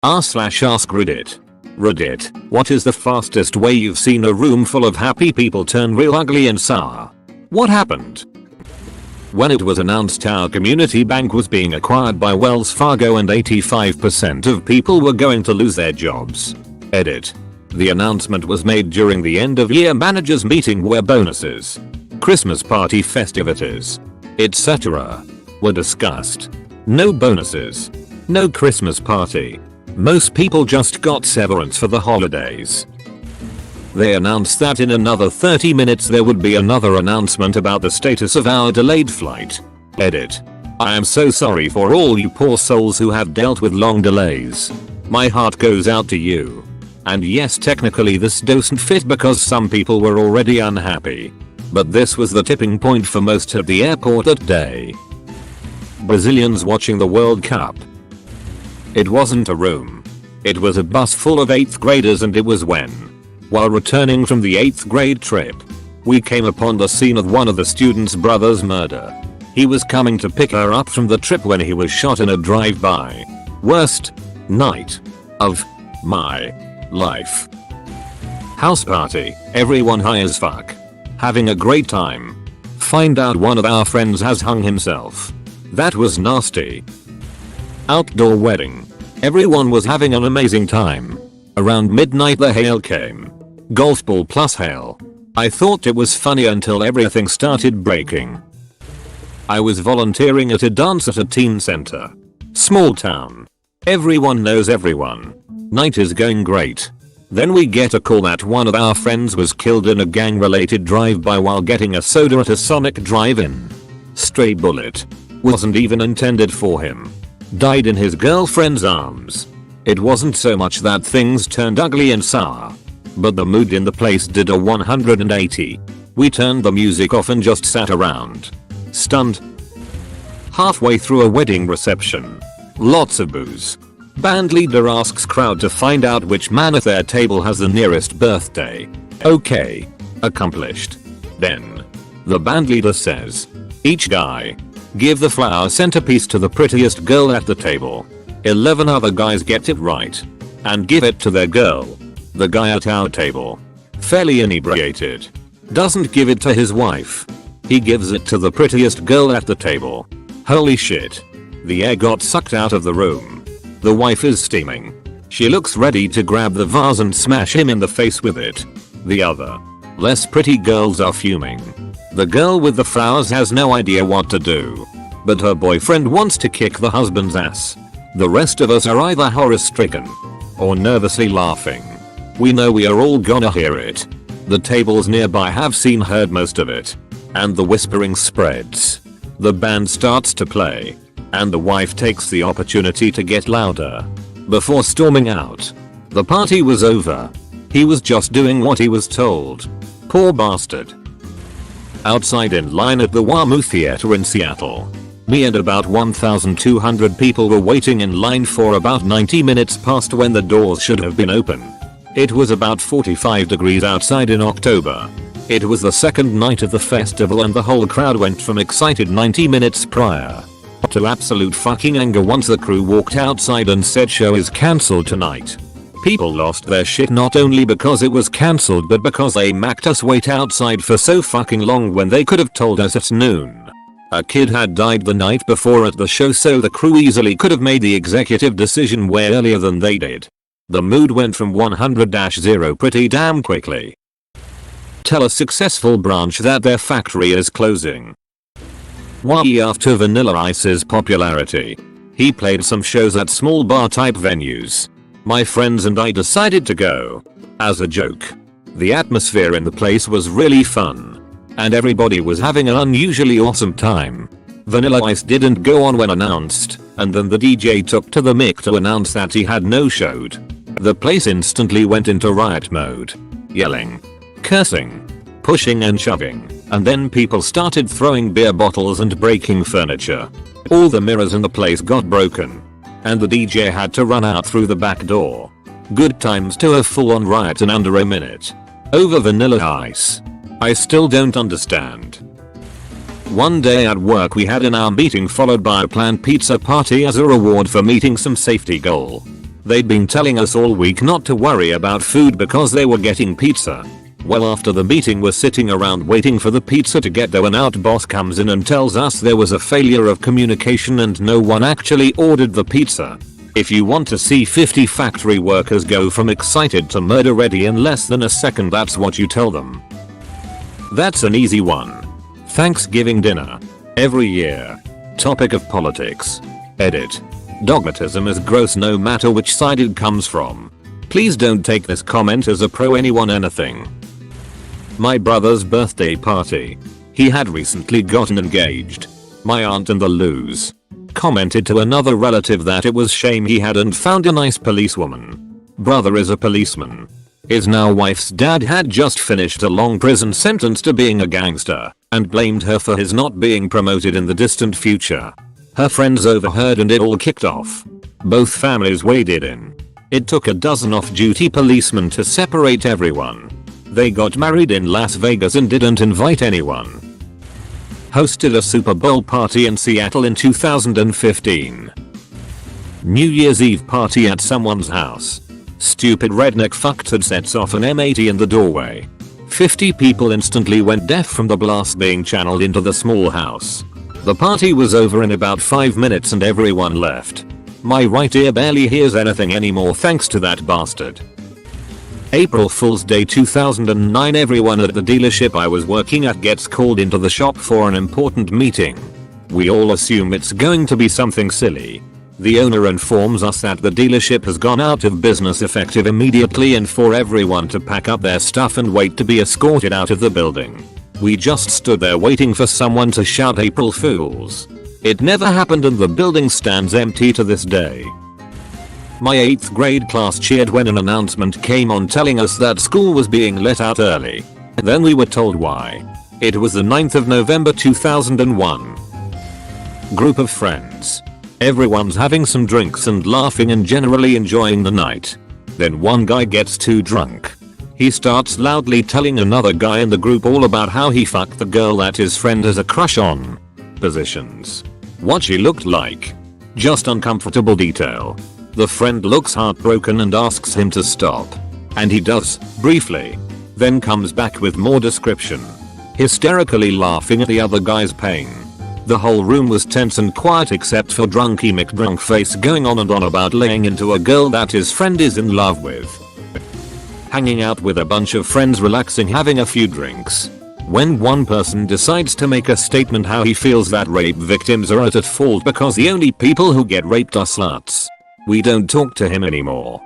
r/AskReddit. Reddit, what is the fastest way you've seen a room full of happy people turn real ugly and sour? What happened? When it was announced our community bank was being acquired by Wells Fargo and 85% of people were going to lose their jobs. Edit. The announcement was made during the end of year managers meeting where bonuses, Christmas party festivities, etc. were discussed. No bonuses. No Christmas party. Most people just got severance for the holidays. They announced that in another 30 minutes there would be another announcement about the status of our delayed flight. Edit. I am so sorry for all you poor souls who have dealt with long delays. My heart goes out to you. And yes, technically this doesn't fit because some people were already unhappy. But this was the tipping point for most at the airport that day. Brazilians watching the World Cup. It wasn't a room. It was a bus full of 8th graders, and it was when, while returning from the 8th grade trip, we came upon the scene of one of the student's brother's murder. He was coming to pick her up from the trip when he was shot in a drive-by. Worst night of my life. House party, everyone high as fuck. Having a great time. Find out one of our friends has hung himself. That was nasty. Outdoor wedding. Everyone was having an amazing time. Around midnight the hail came. Golf ball plus hail. I thought it was funny until everything started breaking. I was volunteering at a dance at a teen center. Small town. Everyone knows everyone. Night is going great. Then we get a call that one of our friends was killed in a gang-related drive-by while getting a soda at a Sonic drive-in. Stray bullet. Wasn't even intended for him. Died in his girlfriend's arms. It wasn't so much that things turned ugly and sour, but the mood in the place did a 180. We turned the music off and just sat around. Stunned. Halfway through a wedding reception. Lots of booze. Band leader asks crowd to find out which man at their table has the nearest birthday. Okay. Accomplished. Then, the band leader says, each guy, give the flower centerpiece to the prettiest girl at the table. 11 other guys get it right. And give it to their girl. The guy at our table, fairly inebriated, doesn't give it to his wife. He gives it to the prettiest girl at the table. Holy shit. The air got sucked out of the room. The wife is steaming. She looks ready to grab the vase and smash him in the face with it. The other, less pretty girls are fuming. The girl with the flowers has no idea what to do. But her boyfriend wants to kick the husband's ass. The rest of us are either horror-stricken or nervously laughing. We know we are all gonna hear it. The tables nearby have heard most of it. And the whispering spreads. The band starts to play. And the wife takes the opportunity to get louder. Before storming out. The party was over. He was just doing what he was told. Poor bastard. Outside in line at the WAMU Theater in Seattle. Me and about 1,200 people were waiting in line for about 90 minutes past when the doors should have been open. It was about 45 degrees outside in October. It was the second night of the festival and the whole crowd went from excited 90 minutes prior to absolute fucking anger once the crew walked outside and said show is cancelled tonight. People lost their shit not only because it was cancelled but because they macked us wait outside for so fucking long when they could have told us at noon. A kid had died the night before at the show, so the crew easily could have made the executive decision way earlier than they did. The mood went from 100-0 pretty damn quickly. Tell a successful branch that their factory is closing. Why after Vanilla Ice's popularity, he played some shows at small bar type venues. My friends and I decided to go. As a joke. The atmosphere in the place was really fun. And everybody was having an unusually awesome time. Vanilla Ice didn't go on when announced, and then the DJ took to the mic to announce that he had no showed. The place instantly went into riot mode. Yelling, cursing, pushing and shoving, and then people started throwing beer bottles and breaking furniture. All the mirrors in the place got broken. And the DJ had to run out through the back door. Good times to a full-on riot in under a minute. Over Vanilla Ice. I still don't understand. One day at work we had an hour meeting followed by a planned pizza party as a reward for meeting some safety goal. They'd been telling us all week not to worry about food because they were getting pizza. Well, after the meeting we're sitting around waiting for the pizza to get there when our boss comes in and tells us there was a failure of communication and no one actually ordered the pizza. If you want to see 50 factory workers go from excited to murder ready in less than a second, that's what you tell them. That's an easy one. Thanksgiving dinner. Every year. Topic of politics. Edit. Dogmatism is gross no matter which side it comes from. Please don't take this comment as a pro anyone anything. My brother's birthday party. He had recently gotten engaged. My aunt and the loos commented to another relative that it was shame he hadn't found a nice policewoman. Brother is a policeman. His now wife's dad had just finished a long prison sentence to being a gangster and blamed her for his not being promoted in the distant future. Her friends overheard and it all kicked off. Both families waded in. It took a dozen off-duty policemen to separate everyone. They got married in Las Vegas and didn't invite anyone. Hosted a Super Bowl party in Seattle in 2015. New Year's Eve party at someone's house. Stupid redneck fucktard sets off an M80 in the doorway. 50 people instantly went deaf from the blast being channeled into the small house. The party was over in about 5 minutes and everyone left. My right ear barely hears anything anymore thanks to that bastard. April Fool's Day 2009. Everyone at the dealership I was working at gets called into the shop for an important meeting. We all assume it's going to be something silly. The owner informs us that the dealership has gone out of business effective immediately and for everyone to pack up their stuff and wait to be escorted out of the building. We just stood there waiting for someone to shout April Fools. It never happened and the building stands empty to this day. My 8th grade class cheered when an announcement came on telling us that school was being let out early. Then we were told why. It was the 9th of November 2001. Group of friends. Everyone's having some drinks and laughing and generally enjoying the night. Then one guy gets too drunk. He starts loudly telling another guy in the group all about how he fucked the girl that his friend has a crush on. Positions. What she looked like. Just uncomfortable detail. The friend looks heartbroken and asks him to stop. And he does, briefly. Then comes back with more description. Hysterically laughing at the other guy's pain. The whole room was tense and quiet except for Drunky McDrunkface going on and on about laying into a girl that his friend is in love with. Hanging out with a bunch of friends, relaxing, having a few drinks. When one person decides to make a statement how he feels that rape victims are at fault because the only people who get raped are sluts. We don't talk to him anymore.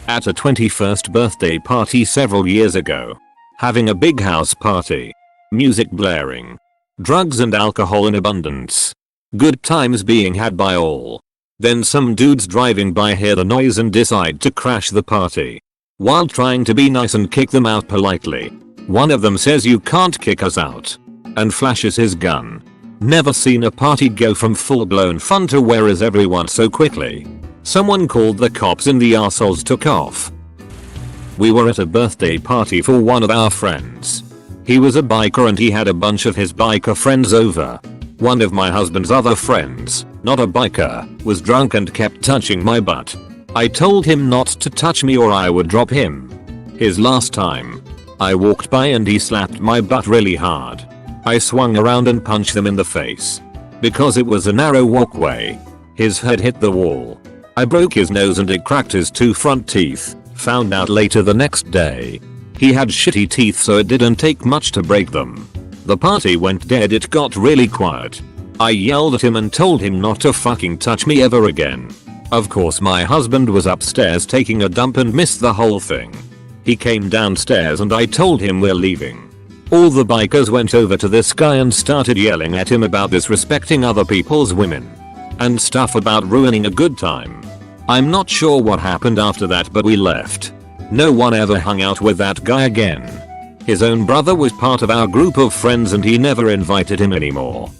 At a 21st birthday party several years ago. Having a big house party. Music blaring. Drugs and alcohol in abundance. Good times being had by all. Then some dudes driving by hear the noise and decide to crash the party. While trying to be nice and kick them out politely. One of them says, "You can't kick us out," and flashes his gun. Never seen a party go from full-blown fun to where is everyone so quickly. Someone called the cops and the arseholes took off. We were at a birthday party for one of our friends. He was a biker and he had a bunch of his biker friends over. One of my husband's other friends, not a biker, was drunk and kept touching my butt. I told him not to touch me or I would drop him. His last time. I walked by and he slapped my butt really hard. I swung around and punched him in the face. Because it was a narrow walkway. His head hit the wall. I broke his nose and it cracked his 2 front teeth. Found out later the next day. He had shitty teeth so it didn't take much to break them. The party went dead. It got really quiet. I yelled at him and told him not to fucking touch me ever again. Of course my husband was upstairs taking a dump and missed the whole thing. He came downstairs and I told him we're leaving. All the bikers went over to this guy and started yelling at him about disrespecting other people's women. And stuff about ruining a good time. I'm not sure what happened after that, but we left. No one ever hung out with that guy again. His own brother was part of our group of friends and he never invited him anymore.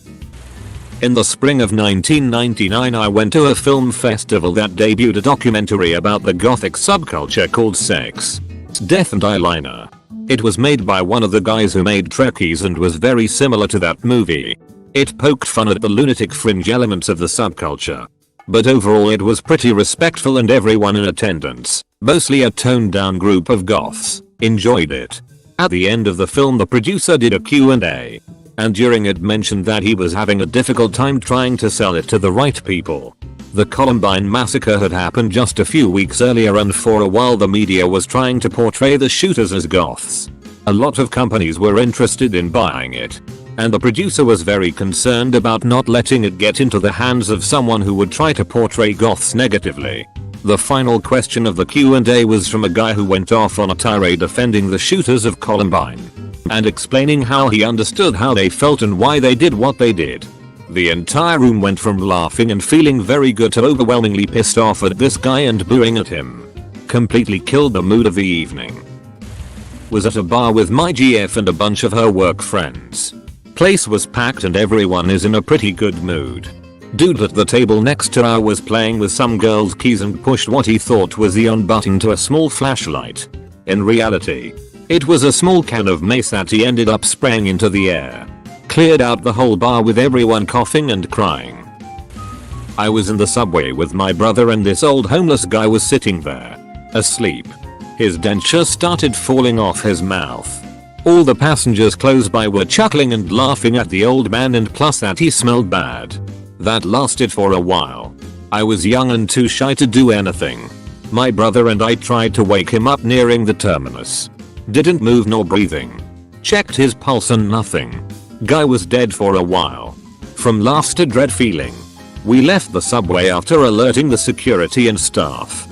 In the spring of 1999 I went to a film festival that debuted a documentary about the gothic subculture called Sex, Death and Eyeliner. It was made by one of the guys who made Trekkies and was very similar to that movie. It poked fun at the lunatic fringe elements of the subculture. But overall it was pretty respectful and everyone in attendance, mostly a toned down group of goths, enjoyed it. At the end of the film the producer did a Q&A. And during it mentioned that he was having a difficult time trying to sell it to the right people. The Columbine massacre had happened just a few weeks earlier and for a while the media was trying to portray the shooters as goths. A lot of companies were interested in buying it. And the producer was very concerned about not letting it get into the hands of someone who would try to portray goths negatively. The final question of the Q&A was from a guy who went off on a tirade defending the shooters of Columbine and explaining how he understood how they felt and why they did what they did. The entire room went from laughing and feeling very good to overwhelmingly pissed off at this guy and booing at him. Completely killed the mood of the evening. Was at a bar with my GF and a bunch of her work friends. Place was packed and everyone is in a pretty good mood. Dude at the table next to her was playing with some girl's keys and pushed what he thought was the on button to a small flashlight. In reality, it was a small can of mace that he ended up spraying into the air. Cleared out the whole bar with everyone coughing and crying. I was in the subway with my brother and this old homeless guy was sitting there, asleep. His dentures started falling off his mouth. All the passengers close by were chuckling and laughing at the old man and plus that he smelled bad. That lasted for a while. I was young and too shy to do anything. My brother and I tried to wake him up nearing the terminus. Didn't move nor breathing. Checked his pulse and nothing. Guy was dead for a while. From laughs to dread feeling. We left the subway after alerting the security and staff.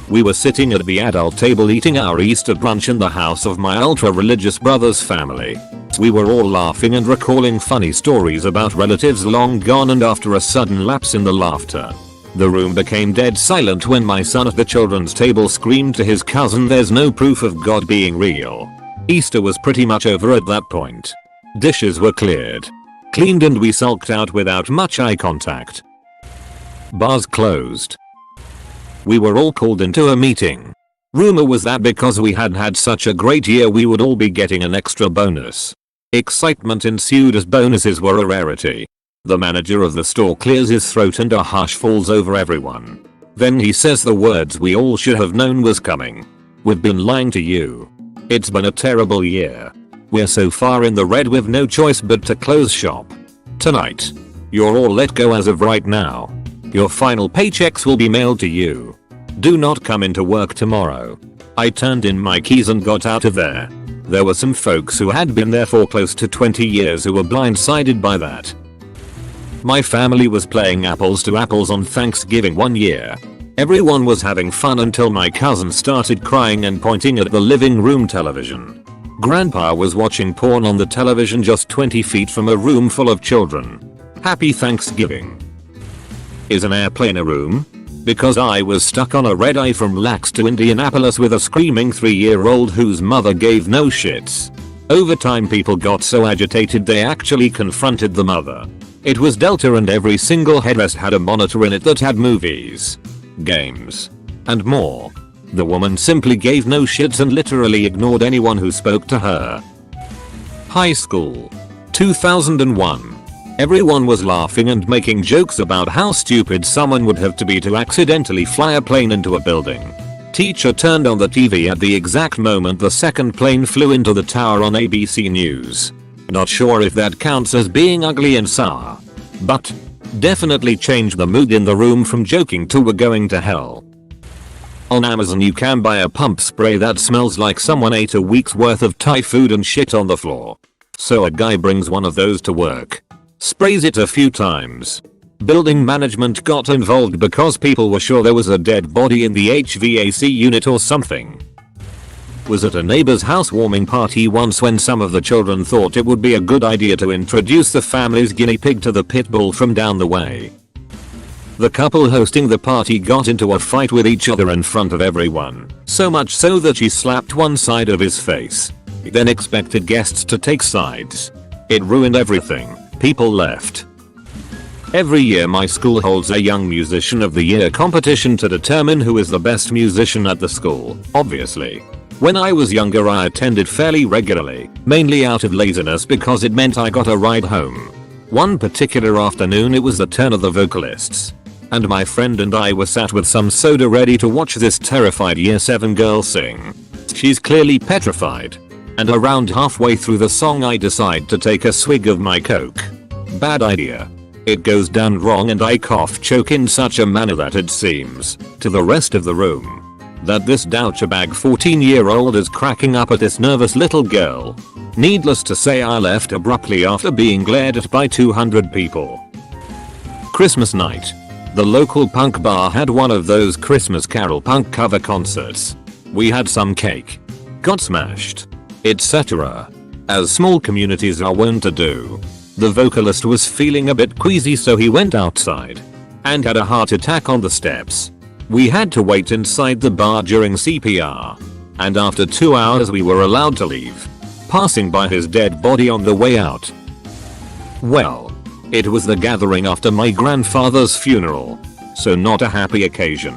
We were sitting at the adult table eating our Easter brunch in the house of my ultra-religious brother's family. We were all laughing and recalling funny stories about relatives long gone and after a sudden lapse in the laughter, the room became dead silent when my son at the children's table screamed to his cousin, "There's no proof of God being real." Easter was pretty much over at that point. Dishes were cleared, cleaned and we sulked out without much eye contact. Bars closed. We were all called into a meeting. Rumor was that because we had had such a great year we would all be getting an extra bonus. Excitement ensued as bonuses were a rarity. The manager of the store clears his throat and a hush falls over everyone. Then he says the words we all should have known was coming. "We've been lying to you. It's been a terrible year. We're so far in the red with no choice but to close shop. Tonight. You're all let go as of right now. Your final paychecks will be mailed to you. Do not come into work tomorrow." I turned in my keys and got out of there. There were some folks who had been there for close to 20 years who were blindsided by that. My family was playing apples to apples on Thanksgiving one year. Everyone was having fun until my cousin started crying and pointing at the living room television. Grandpa was watching porn on the television just 20 feet from a room full of children. Happy Thanksgiving. Is an airplane a room? Because I was stuck on a red eye from Lax to Indianapolis with a screaming 3-year-old whose mother gave no shits. Over time people got so agitated they actually confronted the mother. It was Delta and every single headrest had a monitor in it that had movies, games, and more. The woman simply gave no shits and literally ignored anyone who spoke to her. High school. 2001. Everyone was laughing and making jokes about how stupid someone would have to be to accidentally fly a plane into a building. Teacher turned on the TV at the exact moment the second plane flew into the tower on ABC News. Not sure if that counts as being ugly and sour. But definitely changed the mood in the room from joking to we're going to hell. On Amazon you can buy a pump spray that smells like someone ate a week's worth of Thai food and shit on the floor. So a guy brings one of those to work. Sprays it a few times. Building management got involved because people were sure there was a dead body in the HVAC unit or something. Was at a neighbor's housewarming party once when some of the children thought it would be a good idea to introduce the family's guinea pig to the pit bull from down the way. The couple hosting the party got into a fight with each other in front of everyone, so much so that she slapped one side of his face. He then expected guests to take sides. It ruined everything. People left. Every year my school holds a Young Musician of the Year competition to determine who is the best musician at the school, obviously. When I was younger I attended fairly regularly, mainly out of laziness because it meant I got a ride home. One particular afternoon it was the turn of the vocalists. and my friend and I were sat with some soda ready to watch this terrified year 7 girl sing. She's clearly petrified. And around halfway through the song I decide to take a swig of my Coke. Bad idea. It goes down wrong and I cough choke in such a manner that it seems, to the rest of the room, that this douchebag 14-year-old is cracking up at this nervous little girl. Needless to say I left abruptly after being glared at by 200 people. Christmas night. The local punk bar had one of those Christmas Carol punk cover concerts. We had some cake. Got smashed. Etc. As small communities are wont to do. The vocalist was feeling a bit queasy so he went outside. And had a heart attack on the steps. We had to wait inside the bar during CPR. And after 2 hours we were allowed to leave. Passing by his dead body on the way out. Well. It was the gathering after my grandfather's funeral. So not a happy occasion.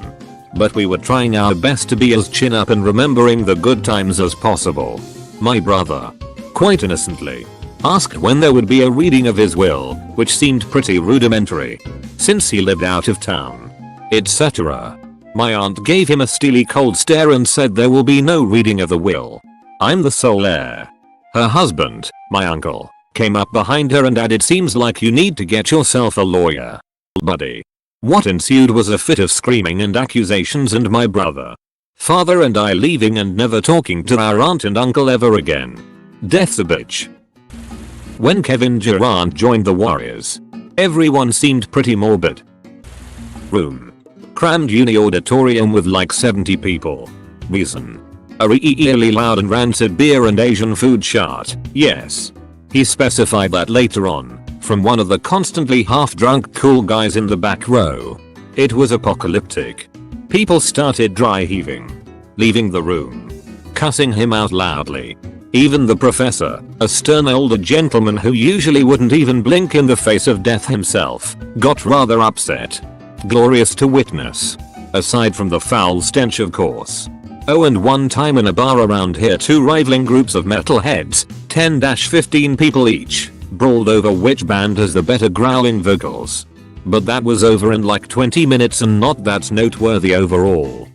But we were trying our best to be as chin up and remembering the good times as possible. My brother, quite innocently, asked when there would be a reading of his will, which seemed pretty rudimentary, since he lived out of town, etc. My aunt gave him a steely cold stare and said there will be no reading of the will. I'm the sole heir. Her husband, my uncle, came up behind her and added, seems like you need to get yourself a lawyer, buddy. What ensued was a fit of screaming and accusations and my brother, father and I leaving and never talking to our aunt and uncle ever again. Death's a bitch. When Kevin Durant joined the Warriors, everyone seemed pretty morbid. Room. Crammed uni auditorium with like 70 people. Reason. A really loud and rancid beer and Asian food chart. Yes. He specified that later on, from one of the constantly half-drunk cool guys in the back row. It was apocalyptic. People started dry heaving. Leaving the room. Cussing him out loudly. Even the professor, a stern older gentleman who usually wouldn't even blink in the face of death himself, got rather upset. Glorious to witness. Aside from the foul stench of course. Oh, and one time in a bar around here 2 rivaling groups of metalheads, 10-15 people each, brawled over which band has the better growling vocals. But that was over in like 20 minutes and not that noteworthy overall.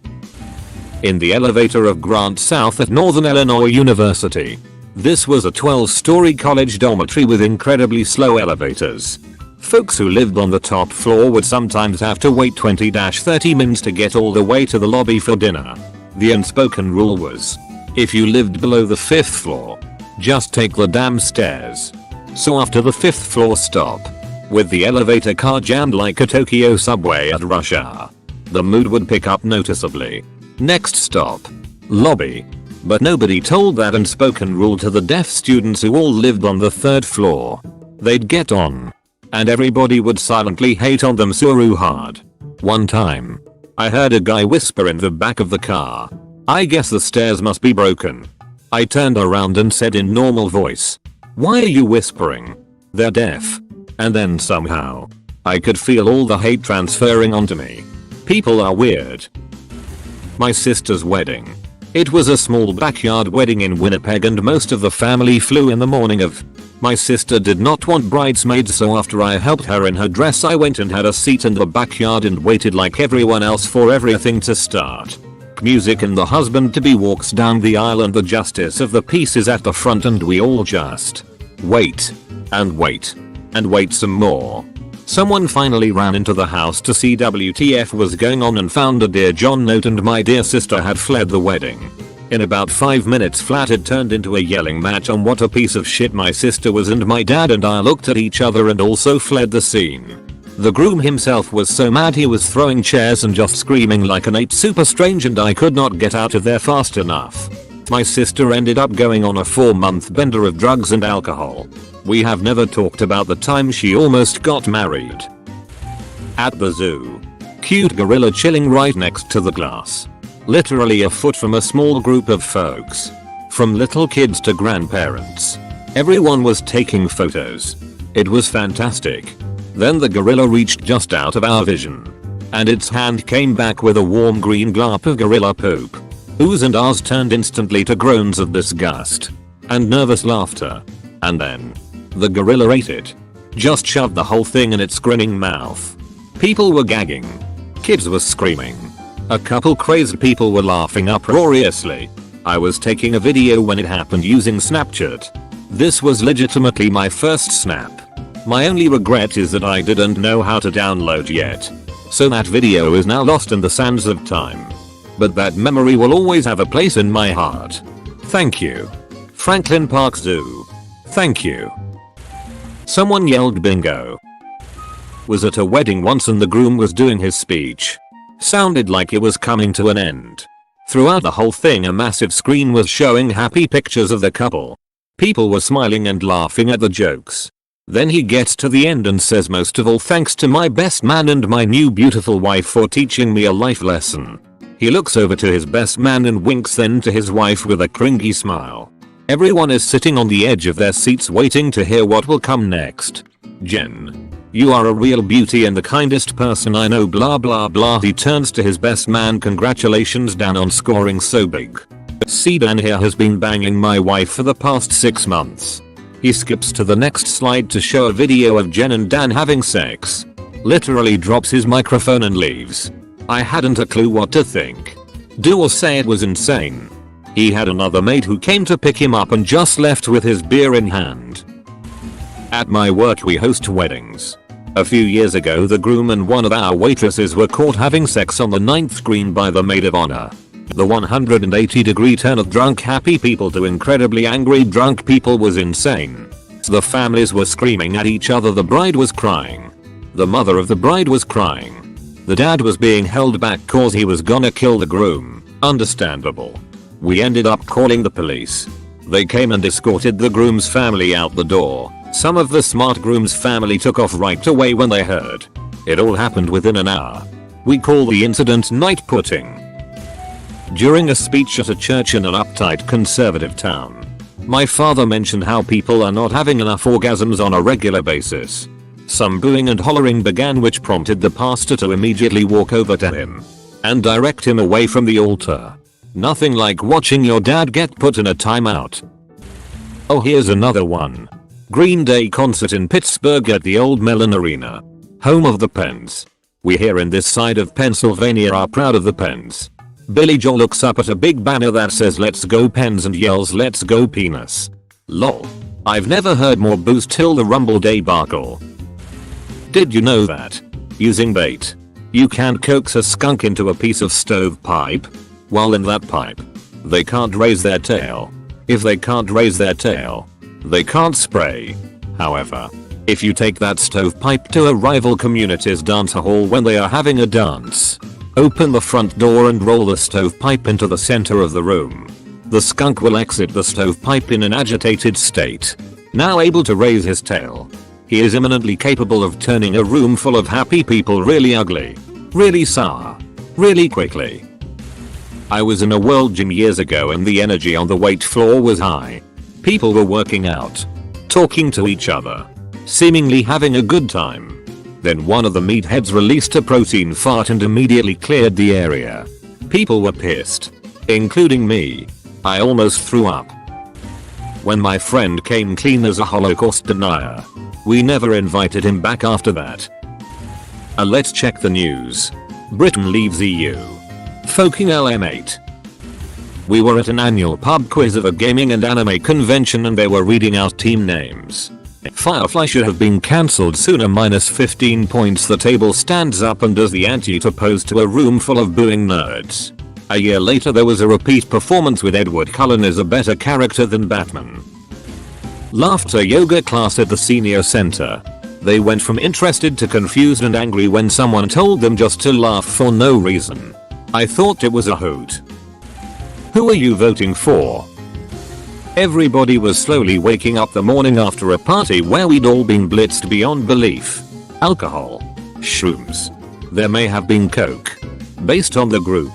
In the elevator of Grant South at Northern Illinois University. This was a 12-story college dormitory with incredibly slow elevators. Folks who lived on the top floor would sometimes have to wait 20-30 minutes to get all the way to the lobby for dinner. The unspoken rule was, if you lived below the 5th floor, just take the damn stairs. So after the 5th floor stop, with the elevator car jammed like a Tokyo subway at rush hour, the mood would pick up noticeably. Next stop, lobby. But nobody told that unspoken rule to the deaf students who all lived on the 3rd floor. They'd get on, and everybody would silently hate on them so hard. One time, I heard a guy whisper in the back of the car, I guess the stairs must be broken. I turned around and said in normal voice, why are you whispering? They're deaf. And then somehow, I could feel all the hate transferring onto me. People are weird. My sister's wedding. It was a small backyard wedding in Winnipeg and most of the family flew in the morning of. My sister did not want bridesmaids, so after I helped her in her dress I went and had a seat in the backyard and waited like everyone else for everything to start. Music and the husband-to-be walks down the aisle and the justice of the peace is at the front and we all just wait and wait and wait some more. Someone finally ran into the house to see WTF was going on and found a Dear John note, and my dear sister had fled the wedding. In about 5 minutes flat it turned into a yelling match on what a piece of shit my sister was, and my dad and I looked at each other and also fled the scene. The groom himself was so mad he was throwing chairs and just screaming like an ape super strange, and I could not get out of there fast enough. My sister ended up going on a 4-month bender of drugs and alcohol. We have never talked about the time she almost got married. At the zoo. Cute gorilla chilling right next to the glass. Literally a foot from a small group of folks. From little kids to grandparents. Everyone was taking photos. It was fantastic. Then the gorilla reached just out of our vision. And its hand came back with a warm green glop of gorilla poop. Oohs and ahs turned instantly to groans of disgust. And nervous laughter. And then, the gorilla ate it. Just shoved the whole thing in its grinning mouth. People were gagging. Kids were screaming. A couple crazed people were laughing uproariously. I was taking a video when it happened using Snapchat. This was legitimately my first snap. My only regret is that I didn't know how to download yet. So that video is now lost in the sands of time. But that memory will always have a place in my heart. Thank you. Franklin Park Zoo. Thank you. Someone yelled bingo. Was at a wedding once and the groom was doing his speech. Sounded like it was coming to an end. Throughout the whole thing a massive screen was showing happy pictures of the couple. People were smiling and laughing at the jokes. Then he gets to the end and says, most of all thanks to my best man and my new beautiful wife for teaching me a life lesson. He looks over to his best man and winks then to his wife with a cringy smile. Everyone is sitting on the edge of their seats waiting to hear what will come next. Jen. You are a real beauty and the kindest person I know blah blah blah. He turns to his best man. Congratulations Dan on scoring so big. See Dan here has been banging my wife for the past 6 months. He skips to the next slide to show a video of Jen and Dan having sex. Literally drops his microphone and leaves. I hadn't a clue what to think. Do or say it was insane. He had another mate who came to pick him up and just left with his beer in hand. At my work we host weddings. A few years ago the groom and one of our waitresses were caught having sex on the 9th green by the maid of honor. The 180-degree turn of drunk happy people to incredibly angry drunk people was insane. The families were screaming at each other. The bride was crying. The mother of the bride was crying. The dad was being held back cause he was gonna kill the groom. Understandable. We ended up calling the police. They came and escorted the groom's family out the door. Some of the smart groom's family took off right away when they heard. It all happened within an hour. We call the incident night putting. During a speech at a church in an uptight conservative town, my father mentioned how people are not having enough orgasms on a regular basis. Some booing and hollering began, which prompted the pastor to immediately walk over to him and direct him away from the altar. Nothing like watching your dad get put in a timeout. Oh, here's another one. Green Day concert in Pittsburgh at the old Mellon Arena, home of the Pens. We here in this side of Pennsylvania are proud of the Pens. Billy Joel looks up at a big banner that says let's go Pens and yells let's go penis. Lol. I've never heard more boost till the Rumble debacle. Did you know that, using bait, you can coax a skunk into a piece of stovepipe? While in that pipe, they can't raise their tail. If they can't raise their tail, they can't spray. However, if you take that stovepipe to a rival community's dance hall when they are having a dance, open the front door and roll the stovepipe into the center of the room, the skunk will exit the stovepipe in an agitated state, now able to raise his tail. He is eminently capable of turning a room full of happy people really ugly, really sour, really quickly. I was in a world gym years ago and the energy on the weight floor was high. People were working out, talking to each other, seemingly having a good time. Then one of the meatheads released a protein fart and immediately cleared the area. People were pissed, including me. I almost threw up. When my friend came clean as a Holocaust denier, we never invited him back after that. Let's check the news. Britain leaves EU. Foking LM8. We were at an annual pub quiz of a gaming and anime convention and they were reading out team names. Firefly should have been cancelled sooner -15 points. The table stands up and does the anti-to pose to a room full of booing nerds. A year later there was a repeat performance with Edward Cullen as a better character than Batman. Laughter yoga class at the senior center. They went from interested to confused and angry when someone told them just to laugh for no reason. I thought it was a hoot. Who are you voting for? Everybody was slowly waking up the morning after a party where we'd all been blitzed beyond belief. Alcohol. Shrooms. There may have been coke. Based on the group.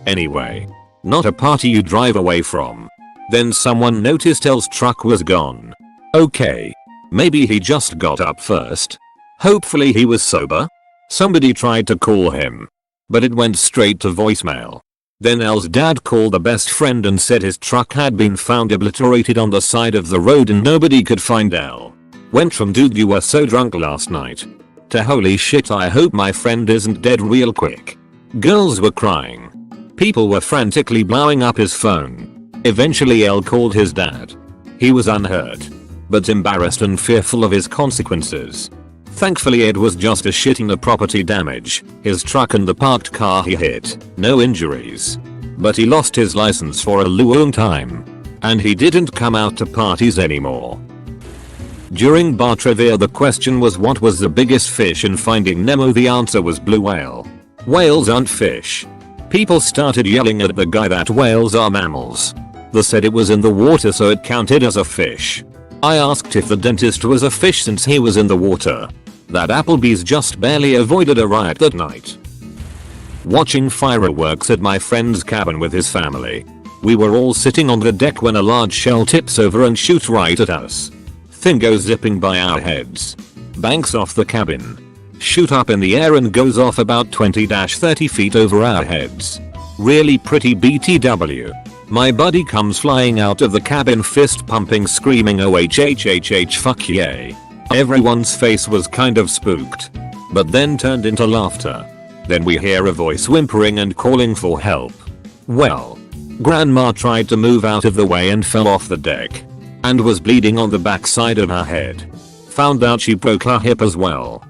Anyway. Not a party you drive away from. Then someone noticed L's truck was gone. Okay. Maybe he just got up first. Hopefully he was sober. Somebody tried to call him, but it went straight to voicemail. Then L's dad called a best friend and said his truck had been found obliterated on the side of the road and nobody could find L. Went from dude you were so drunk last night to holy shit I hope my friend isn't dead real quick. Girls were crying. People were frantically blowing up his phone. Eventually L called his dad. He was unhurt, but embarrassed and fearful of his consequences. Thankfully it was just a shit in the property damage, his truck and the parked car he hit, no injuries. But he lost his license for a long time. And he didn't come out to parties anymore. During bar trivia the question was what was the biggest fish in Finding Nemo. The answer was blue whale. Whales aren't fish. People started yelling at the guy that whales are mammals. They said it was in the water so it counted as a fish. I asked if the dentist was a fish since he was in the water. That Applebee's just barely avoided a riot that night. Watching fireworks at my friend's cabin with his family. We were all sitting on the deck when a large shell tips over and shoots right at us. Thing goes zipping by our heads. Banks off the cabin. Shoot up in the air and goes off about 20-30 feet over our heads. Really pretty BTW. My buddy comes flying out of the cabin fist pumping screaming OHHHH fuck yay. Everyone's face was kind of spooked. But then turned into laughter. Then we hear a voice whimpering and calling for help. Well. Grandma tried to move out of the way and fell off the deck. And was bleeding on the backside of her head. Found out she broke her hip as well.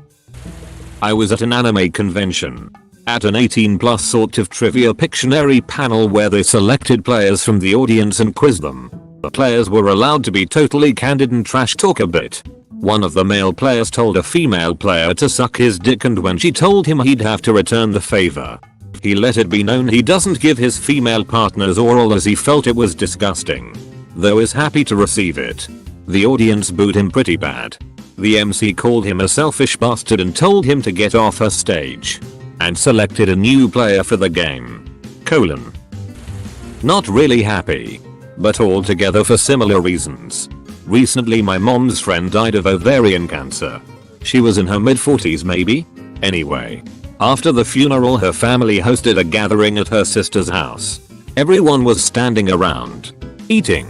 I was at an anime convention. At an 18+ sort of trivia Pictionary panel where they selected players from the audience and quizzed them. The players were allowed to be totally candid and trash talk a bit. One of the male players told a female player to suck his dick, and when she told him he'd have to return the favor, he let it be known he doesn't give his female partners oral as he felt it was disgusting. Though is happy to receive it. The audience booed him pretty bad. The MC called him a selfish bastard and told him to get off her stage. And selected a new player for the game. Not really happy. But altogether for similar reasons. Recently my mom's friend died of ovarian cancer. She was in her mid-40s maybe? Anyway. After the funeral her family hosted a gathering at her sister's house. Everyone was standing around. Eating.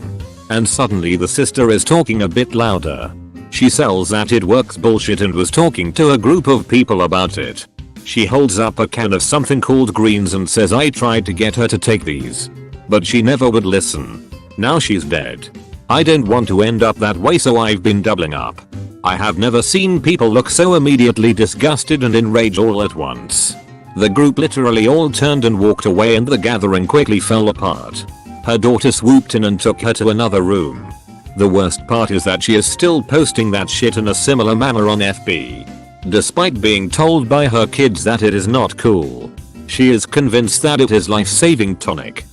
And suddenly the sister is talking a bit louder. She sells that it works bullshit and was talking to a group of people about it. She holds up a can of something called greens and says I tried to get her to take these. But she never would listen. Now she's dead. I don't want to end up that way so I've been doubling up. I have never seen people look so immediately disgusted and enraged all at once. The group literally all turned and walked away and the gathering quickly fell apart. Her daughter swooped in and took her to another room. The worst part is that she is still posting that shit in a similar manner on FB. Despite being told by her kids that it is not cool. She is convinced that it is life-saving tonic.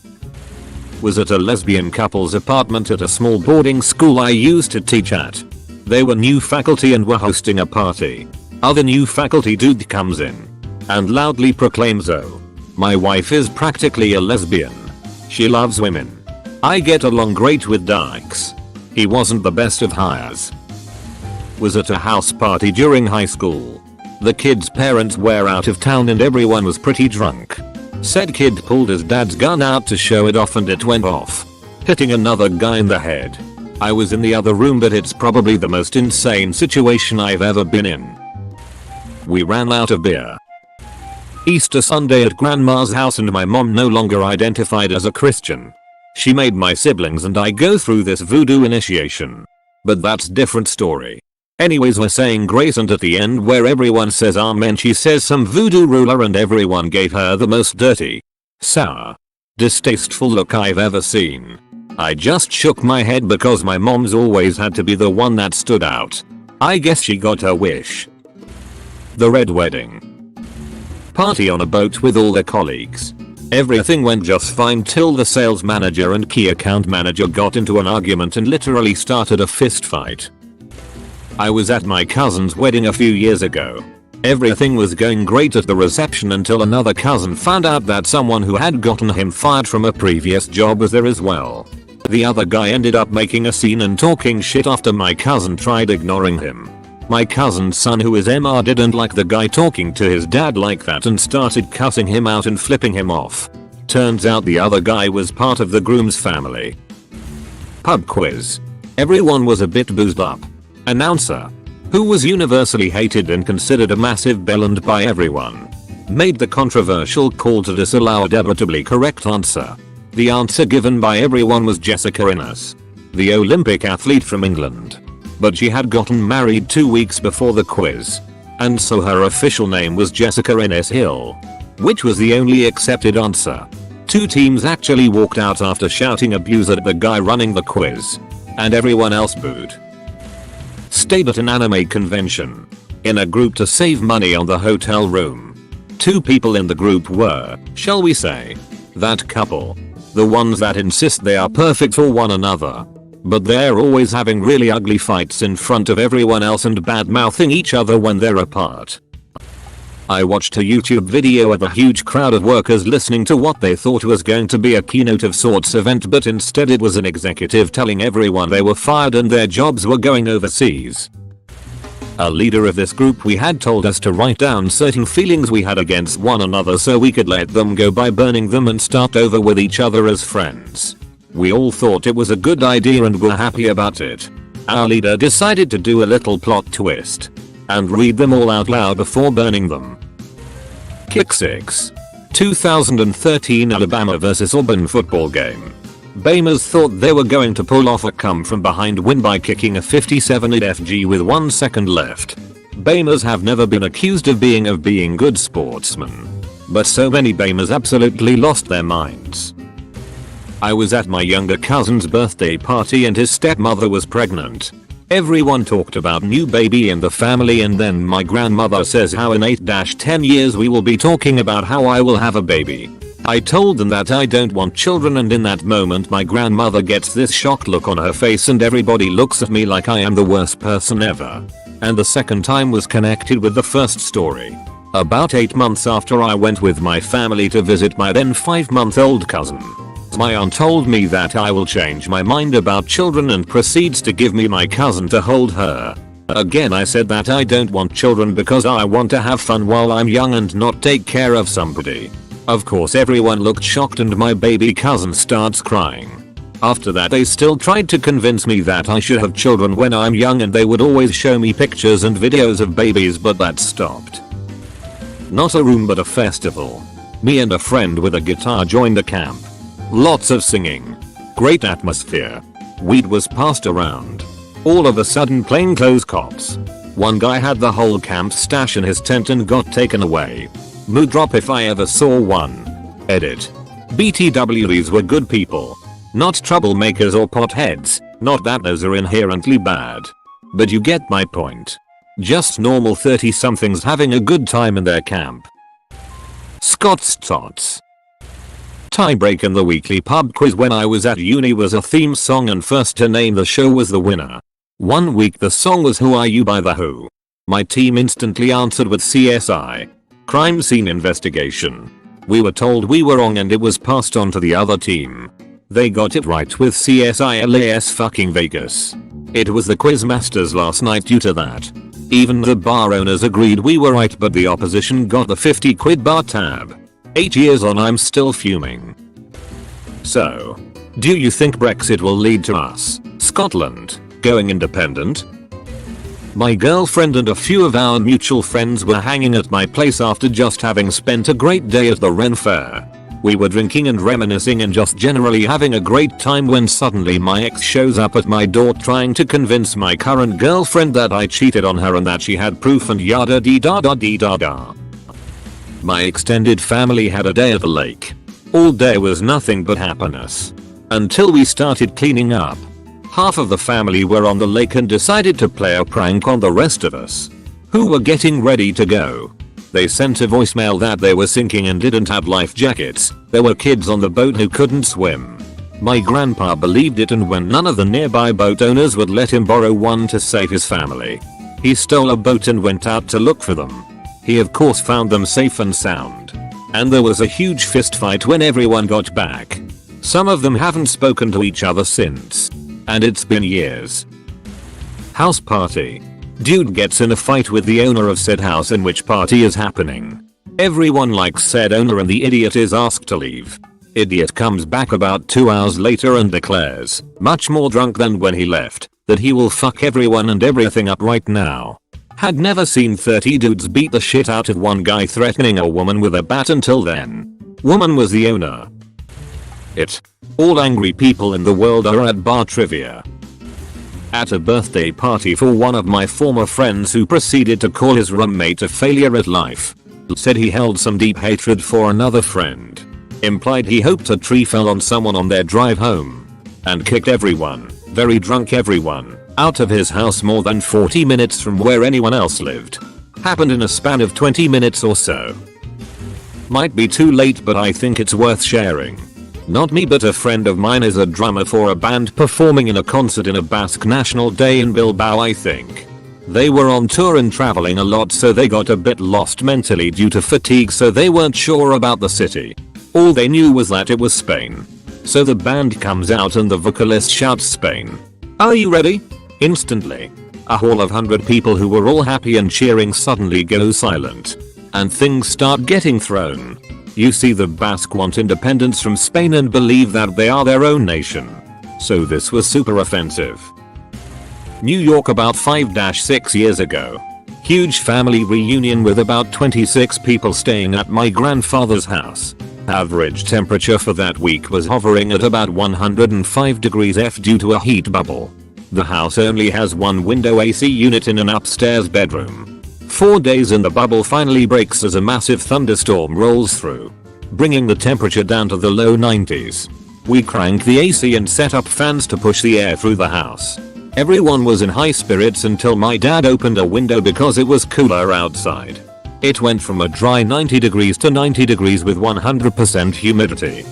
Was at a lesbian couple's apartment at a small boarding school I used to teach at. They were new faculty and were hosting a party. Other new faculty dude comes in and loudly proclaims, "Oh, my wife is practically a lesbian. She loves women. I get along great with dykes." He wasn't the best of hires. Was at a house party during high school. The kid's parents were out of town and everyone was pretty drunk. Said kid pulled his dad's gun out to show it off and it went off, hitting another guy in the head. I was in the other room but it's probably the most insane situation I've ever been in. We ran out of beer. Easter Sunday at grandma's house and my mom no longer identified as a Christian. She made my siblings and I go through this voodoo initiation. But that's different story. Anyways, we're saying grace and at the end where everyone says amen she says some voodoo ruler and everyone gave her the most dirty, sour, distasteful look I've ever seen. I just shook my head because my mom's always had to be the one that stood out. I guess she got her wish. The Red Wedding. Party on a boat with all their colleagues. Everything went just fine till the sales manager and key account manager got into an argument and literally started a fist fight. I was at my cousin's wedding a few years ago. Everything was going great at the reception until another cousin found out that someone who had gotten him fired from a previous job was there as well. The other guy ended up making a scene and talking shit after my cousin tried ignoring him. My cousin's son who is MR didn't like the guy talking to his dad like that and started cussing him out and flipping him off. Turns out the other guy was part of the groom's family. Pub quiz. Everyone was a bit boozed up. Announcer. who was universally hated and considered a massive bellend by everyone, made the controversial call to disallow a debatably correct answer. The answer given by everyone was Jessica Innes, the Olympic athlete from England. But she had gotten married 2 weeks before the quiz, and so her official name was Jessica Innes Hill, which was the only accepted answer. 2 teams actually walked out after shouting abuse at the guy running the quiz, and everyone else booed. Stayed at an anime convention, in a group to save money on the hotel room. 2 people in the group were, shall we say, that couple. The ones that insist they are perfect for one another, but they're always having really ugly fights in front of everyone else and bad mouthing each other when they're apart. I watched a YouTube video of a huge crowd of workers listening to what they thought was going to be a keynote of sorts event, but instead it was an executive telling everyone they were fired and their jobs were going overseas. A leader of this group we had told us to write down certain feelings we had against one another so we could let them go by burning them and start over with each other as friends. We all thought it was a good idea and were happy about it. Our leader decided to do a little plot twist and read them all out loud before burning them. Kick 6. 2013 Alabama vs Auburn football game. Bamers thought they were going to pull off a come from behind win by kicking a 57-yard FG with 1 second left. Bamers have never been accused of being good sportsmen, but so many Bamers absolutely lost their minds. I was at my younger cousin's birthday party and his stepmother was pregnant. Everyone talked about new baby in the family, and then my grandmother says how in 8-10 years we will be talking about how I will have a baby. I told them that I don't want children, and in that moment my grandmother gets this shocked look on her face and everybody looks at me like I am the worst person ever. And the second time was connected with the first story. About 8 months after I went with my family to visit my then 5-month-old cousin, my aunt told me that I will change my mind about children and proceeds to give me my cousin to hold her. Again I said that I don't want children because I want to have fun while I'm young and not take care of somebody. Of course everyone looked shocked and my baby cousin starts crying. After that they still tried to convince me that I should have children when I'm young, and they would always show me pictures and videos of babies, but that stopped. Not a room but a festival. Me and a friend with a guitar joined the camp. Lots of singing. Great atmosphere. Weed was passed around. All of a sudden plainclothes cops. One guy had the whole camp stash in his tent and got taken away. Mood drop if I ever saw one. Edit. BTWs were good people. Not troublemakers or potheads, not that those are inherently bad. But you get my point. Just normal 30 somethings having a good time in their camp. Scott's Tots. Tiebreak in the weekly pub quiz when I was at uni was a theme song, and first to name the show was the winner. One week the song was Who Are You by The Who. My team instantly answered with CSI. Crime Scene Investigation. We were told we were wrong and it was passed on to the other team. They got it right with CSI LAS fucking Vegas. It was the quizmasters last night due to that. Even the bar owners agreed we were right, but the opposition got the 50 quid bar tab. 8 years on I'm still fuming. So, do you think Brexit will lead to us, Scotland, going independent? My girlfriend and a few of our mutual friends were hanging at my place after just having spent a great day at the Ren Fair. We were drinking and reminiscing and just generally having a great time when suddenly my ex shows up at my door trying to convince my current girlfriend that I cheated on her and that she had proof and yada dee da da dee da da. My extended family had a day at the lake. All day was nothing but happiness. Until we started cleaning up. Half of the family were on the lake and decided to play a prank on the rest of us, who were getting ready to go. They sent a voicemail that they were sinking and didn't have life jackets. There were kids on the boat who couldn't swim. My grandpa believed it, and when none of the nearby boat owners would let him borrow one to save his family, he stole a boat and went out to look for them. He of course found them safe and sound. And there was a huge fist fight when everyone got back. Some of them haven't spoken to each other since. And it's been years. House party. Dude gets in a fight with the owner of said house in which party is happening. Everyone likes said owner and the idiot is asked to leave. Idiot comes back about 2 hours later and declares, much more drunk than when he left, that he will fuck everyone and everything up right now. Had never seen 30 dudes beat the shit out of one guy threatening a woman with a bat until then. Woman was the owner. All angry people in the world are at bar trivia. At a birthday party for one of my former friends who proceeded to call his roommate a failure at life. Said he held some deep hatred for another friend. Implied he hoped a tree fell on someone on their drive home. And kicked everyone, very drunk everyone, out of his house more than 40 minutes from where anyone else lived. Happened in a span of 20 minutes or so. Might be too late, but I think it's worth sharing. Not me, but a friend of mine is a drummer for a band performing in a concert in a Basque National Day in Bilbao, I think. They were on tour and traveling a lot, so they got a bit lost mentally due to fatigue, so they weren't sure about the city. All they knew was that it was Spain. So the band comes out and the vocalist shouts Spain. Are you ready? Instantly. A hall of 100 people who were all happy and cheering suddenly goes silent. And things start getting thrown. You see, the Basque want independence from Spain and believe that they are their own nation. So this was super offensive. New York about 5-6 years ago. Huge family reunion with about 26 people staying at my grandfather's house. Average temperature for that week was hovering at about 105 degrees F due to a heat bubble. The house only has one window AC unit in an upstairs bedroom. 4 days in the bubble finally breaks as a massive thunderstorm rolls through, bringing the temperature down to the low 90s. We cranked the AC and set up fans to push the air through the house. Everyone was in high spirits until my dad opened a window because it was cooler outside. It went from a dry 90 degrees to 90 degrees with 100% humidity.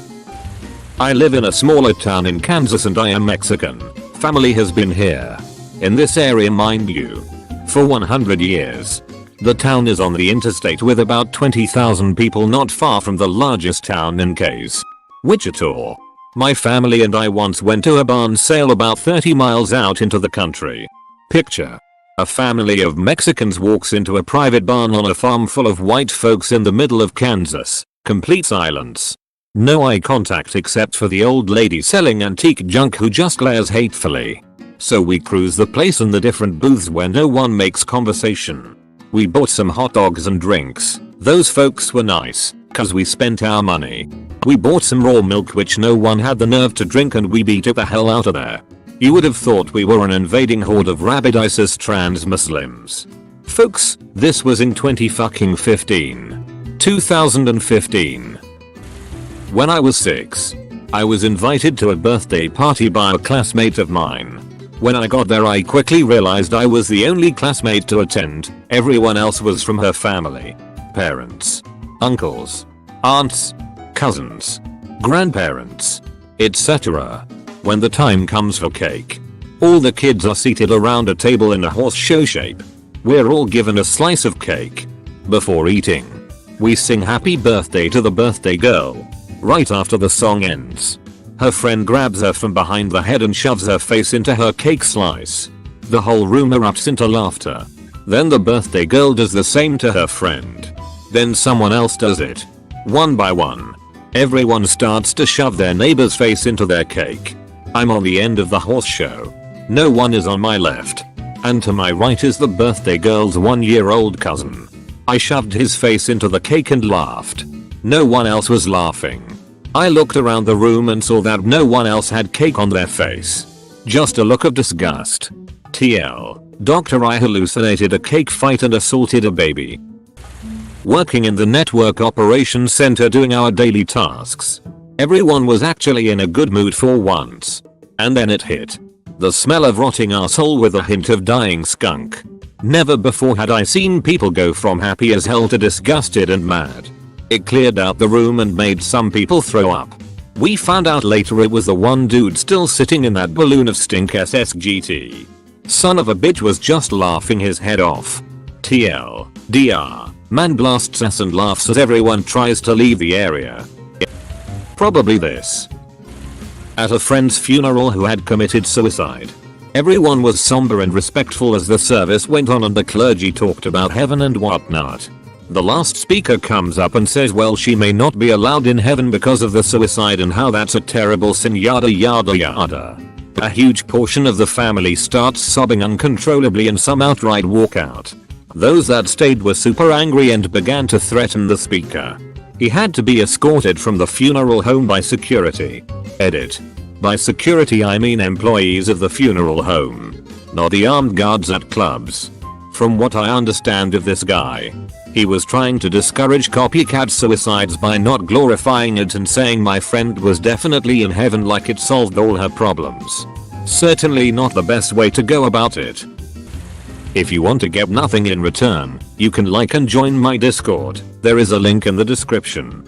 I live in a smaller town in Kansas and I am Mexican. Family has been here. In this area, mind you, for 100 years. The town is on the interstate with about 20,000 people, not far from the largest town in Case, Wichita. My family and I once went to a barn sale about 30 miles out into the country. Picture. A family of Mexicans walks into a private barn on a farm full of white folks in the middle of Kansas. Complete silence. No eye contact except for the old lady selling antique junk who just glares hatefully. So we cruise the place in the different booths where no one makes conversation. We bought some hot dogs and drinks. Those folks were nice, cause we spent our money. We bought some raw milk which no one had the nerve to drink, and we beat it the hell out of there. You would have thought we were an invading horde of rabid ISIS trans Muslims. Folks, this was in 2015. When I was 6, I was invited to a birthday party by a classmate of mine. When I got there, I quickly realized I was the only classmate to attend. Everyone else was from her family. Parents, uncles, aunts, cousins, grandparents, etc. When the time comes for cake, all the kids are seated around a table in a horseshoe shape. We're all given a slice of cake. Before eating, we sing happy birthday to the birthday girl. Right after the song ends, her friend grabs her from behind the head and shoves her face into her cake slice. The whole room erupts into laughter. Then the birthday girl does the same to her friend. Then someone else does it. One by one, everyone starts to shove their neighbor's face into their cake. I'm on the end of the horse show. No one is on my left. And to my right is the birthday girl's 1-year-old cousin. I shoved his face into the cake and laughed. No one else was laughing. I looked around the room and saw that no one else had cake on their face. Just a look of disgust. TL. Doctor, I hallucinated a cake fight and assaulted a baby. Working in the network operations center doing our daily tasks. Everyone was actually in a good mood for once. And then it hit. The smell of rotting asshole with a hint of dying skunk. Never before had I seen people go from happy as hell to disgusted and mad. It cleared out the room and made some people throw up. We found out later it was the one dude still sitting in that balloon of stink SSGT. Son of a bitch was just laughing his head off. TL. DR. Man blasts ass and laughs as everyone tries to leave the area. Probably this. At a friend's funeral who had committed suicide. Everyone was somber and respectful as the service went on and the clergy talked about heaven and whatnot. The last speaker comes up and says, well, she may not be allowed in heaven because of the suicide and how that's a terrible sin, yada yada yada. A huge portion of the family starts sobbing uncontrollably and some outright walk out. Those that stayed were super angry and began to threaten the speaker. He had to be escorted from the funeral home by security. Edit. By security I mean employees of the funeral home, not the armed guards at clubs. From what I understand of this guy, he was trying to discourage copycat suicides by not glorifying it and saying my friend was definitely in heaven like it solved all her problems. Certainly not the best way to go about it. If you want to get nothing in return, you can like and join my Discord. There is a link in the description.